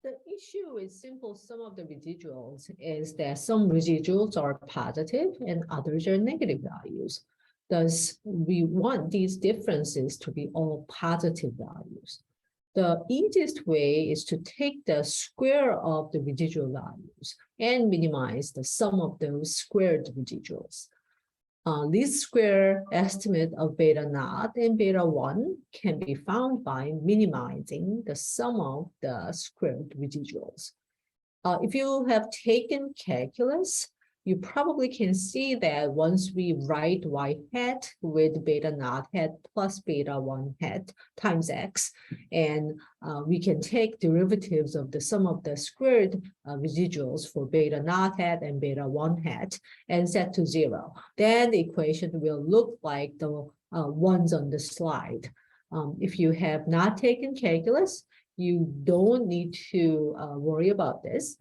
The issue with simple sum of the residuals is that some residuals are positive and others are negative values. Thus, we want these differences to be all positive values. The easiest way is to take the square of the residual values and minimize the sum of those squared residuals. Least square estimate of beta naught and beta 1 can be found by minimizing the sum of the squared residuals. If you have taken calculus, you probably can see that once we write y hat with beta naught hat plus beta 1 hat times x, and we can take derivatives of the sum of the squared residuals for beta naught hat and beta 1 hat and set to 0. Then the equation will look like the ones on the slide. If you have not taken calculus, you don't need to worry about this.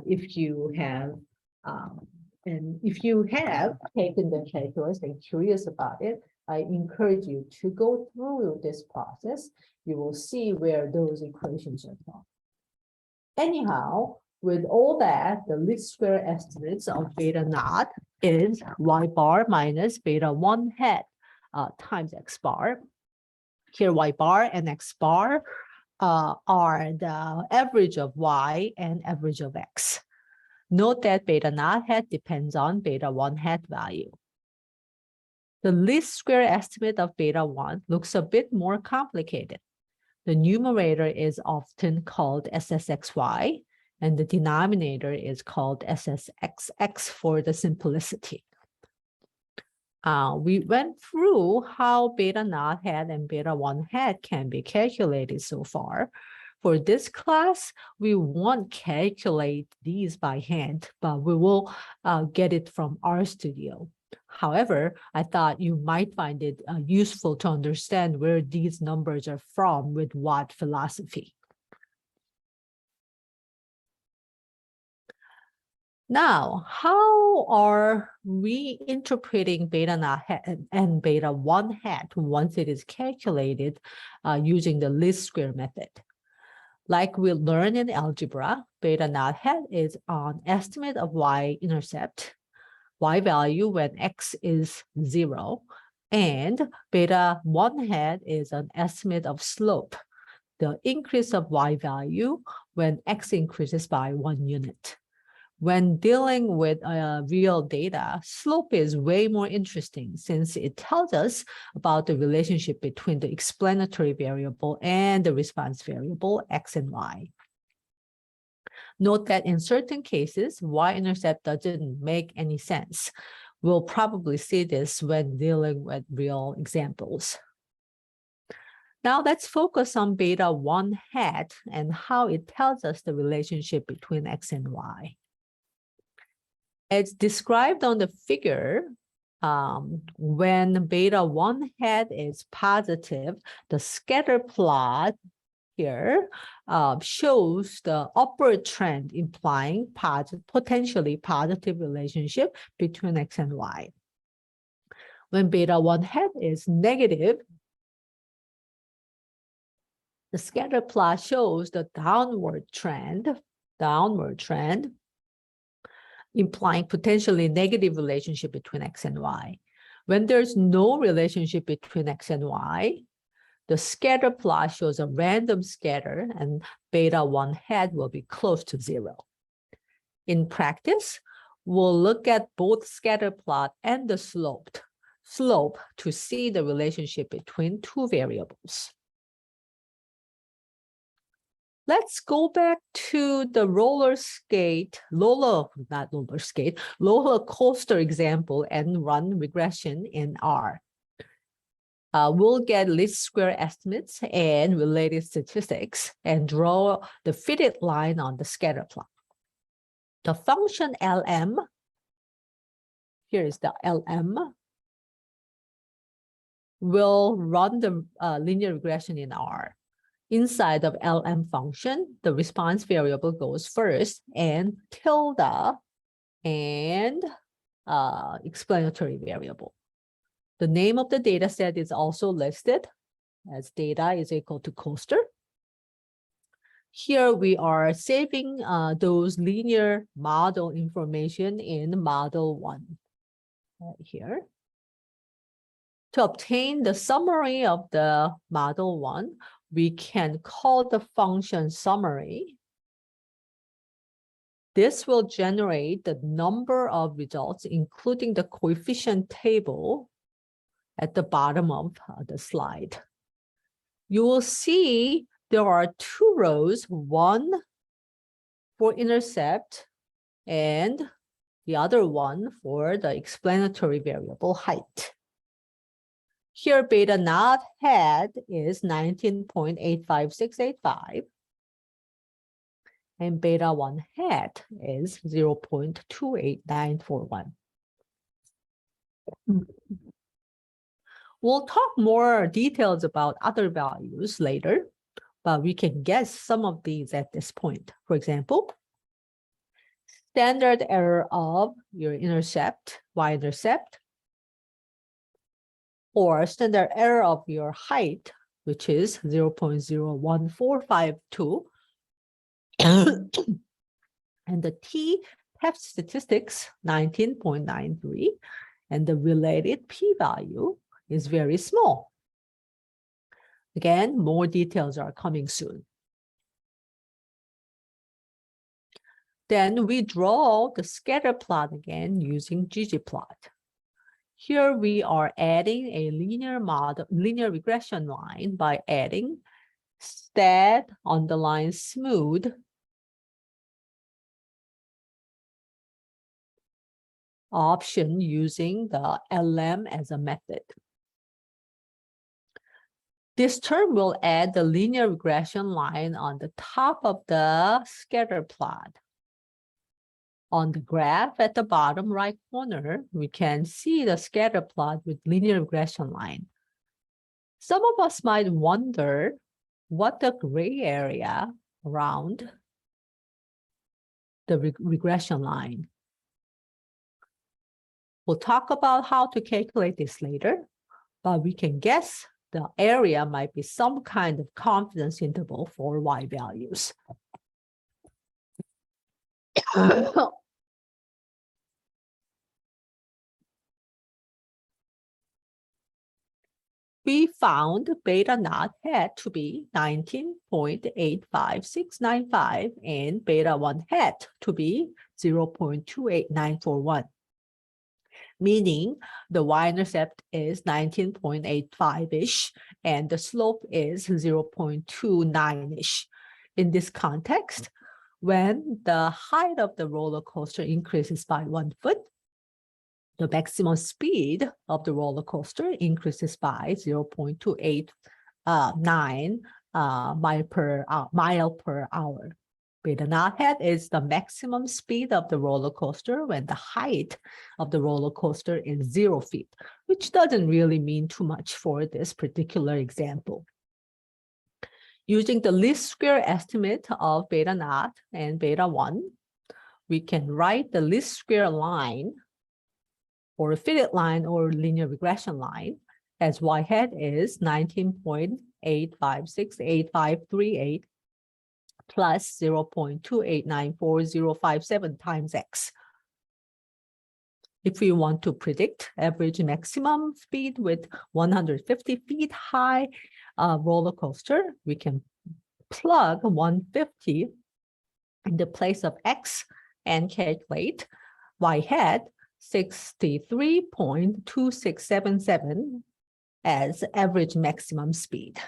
If you have taken the calculus and curious about it, I encourage you to go through this process. You will see where those equations are from. Anyhow, with all that, the least square estimates of beta naught is y bar minus beta 1 hat times x bar. Here, y bar and x bar are the average of y and average of x. Note that beta naught hat depends on beta 1 hat value. The least square estimate of beta 1 looks a bit more complicated. The numerator is often called SSXY, and the denominator is called SSXX for the simplicity. We went through how beta naught hat and beta 1 hat can be calculated so far. For this class, we won't calculate these by hand, but we will get it from RStudio. However, I thought you might find it useful to understand where these numbers are from with what philosophy. Now, how are we interpreting beta naught hat and beta 1 hat once it is calculated using the least square method? Like we learned in algebra, beta naught hat is an estimate of y-intercept, y value when x is 0, and beta 1 hat is an estimate of slope, the increase of y value when x increases by 1 unit. When dealing with real data, slope is way more interesting since it tells us about the relationship between the explanatory variable and the response variable, x and y. Note that in certain cases, y-intercept doesn't make any sense. We'll probably see this when dealing with real examples. Now let's focus on beta 1 hat and how it tells us the relationship between x and y. As described on the figure, when beta 1 hat is positive, the scatter plot here shows the upward trend implying potentially positive relationship between x and y. When beta 1 hat is negative, the scatter plot shows the downward trend, implying potentially negative relationship between x and y. When there's no relationship between x and y, the scatter plot shows a random scatter and beta 1 hat will be close to 0. In practice, we'll look at both scatter plot and the slope to see the relationship between two variables. Let's go back to the roller coaster example and run regression in R. We'll get least square estimates and related statistics and draw the fitted line on the scatter plot. The function LM, here is the LM, will run the linear regression in R. Inside of LM function, the response variable goes first and tilde and explanatory variable. The name of the data set is also listed as data is equal to coaster. Here we are saving those linear model information in model 1 right here. To obtain the summary of the model 1, we can call the function summary. This will generate the number of results, including the coefficient table at the bottom of the slide. You will see there are 2 rows, one for intercept and the other one for the explanatory variable height. Here, beta naught hat is 19.85685, and beta 1 hat is 0.28941. We'll talk more details about other values later, but we can guess some of these at this point. For example, standard error of your intercept, y-intercept, or standard error of your height, which is 0.01452. And the t-test statistics, 19.93, and the related p-value is very small. Again, more details are coming soon. Then we draw the scatter plot again using ggplot. Here we are adding a linear regression line by adding stat underline smooth option using the LM as a method. This term will add the linear regression line on the top of the scatter plot. On the graph at the bottom right corner, we can see the scatter plot with linear regression line. Some of us might wonder what the gray area around the regression line. We'll talk about how to calculate this later, but we can guess the area might be some kind of confidence interval for y values. We found beta naught hat to be 19.85695 and beta 1 hat to be 0.28941. Meaning the y-intercept is 19.85-ish and the slope is 0.29-ish. In this context, when the height of the roller coaster increases by 1 foot, the maximum speed of the roller coaster increases by 0.289 mile per hour. Beta naught hat is the maximum speed of the roller coaster when the height of the roller coaster is 0 feet, which doesn't really mean too much for this particular example. Using the least square estimate of beta naught and beta 1, we can write the least square line or a fitted line or linear regression line as y hat is 19.8568538 plus 0.2894057 times x. If we want to predict average maximum speed with 150 feet high roller coaster, we can plug 150 in the place of x and calculate y hat 63.2677 as average maximum speed.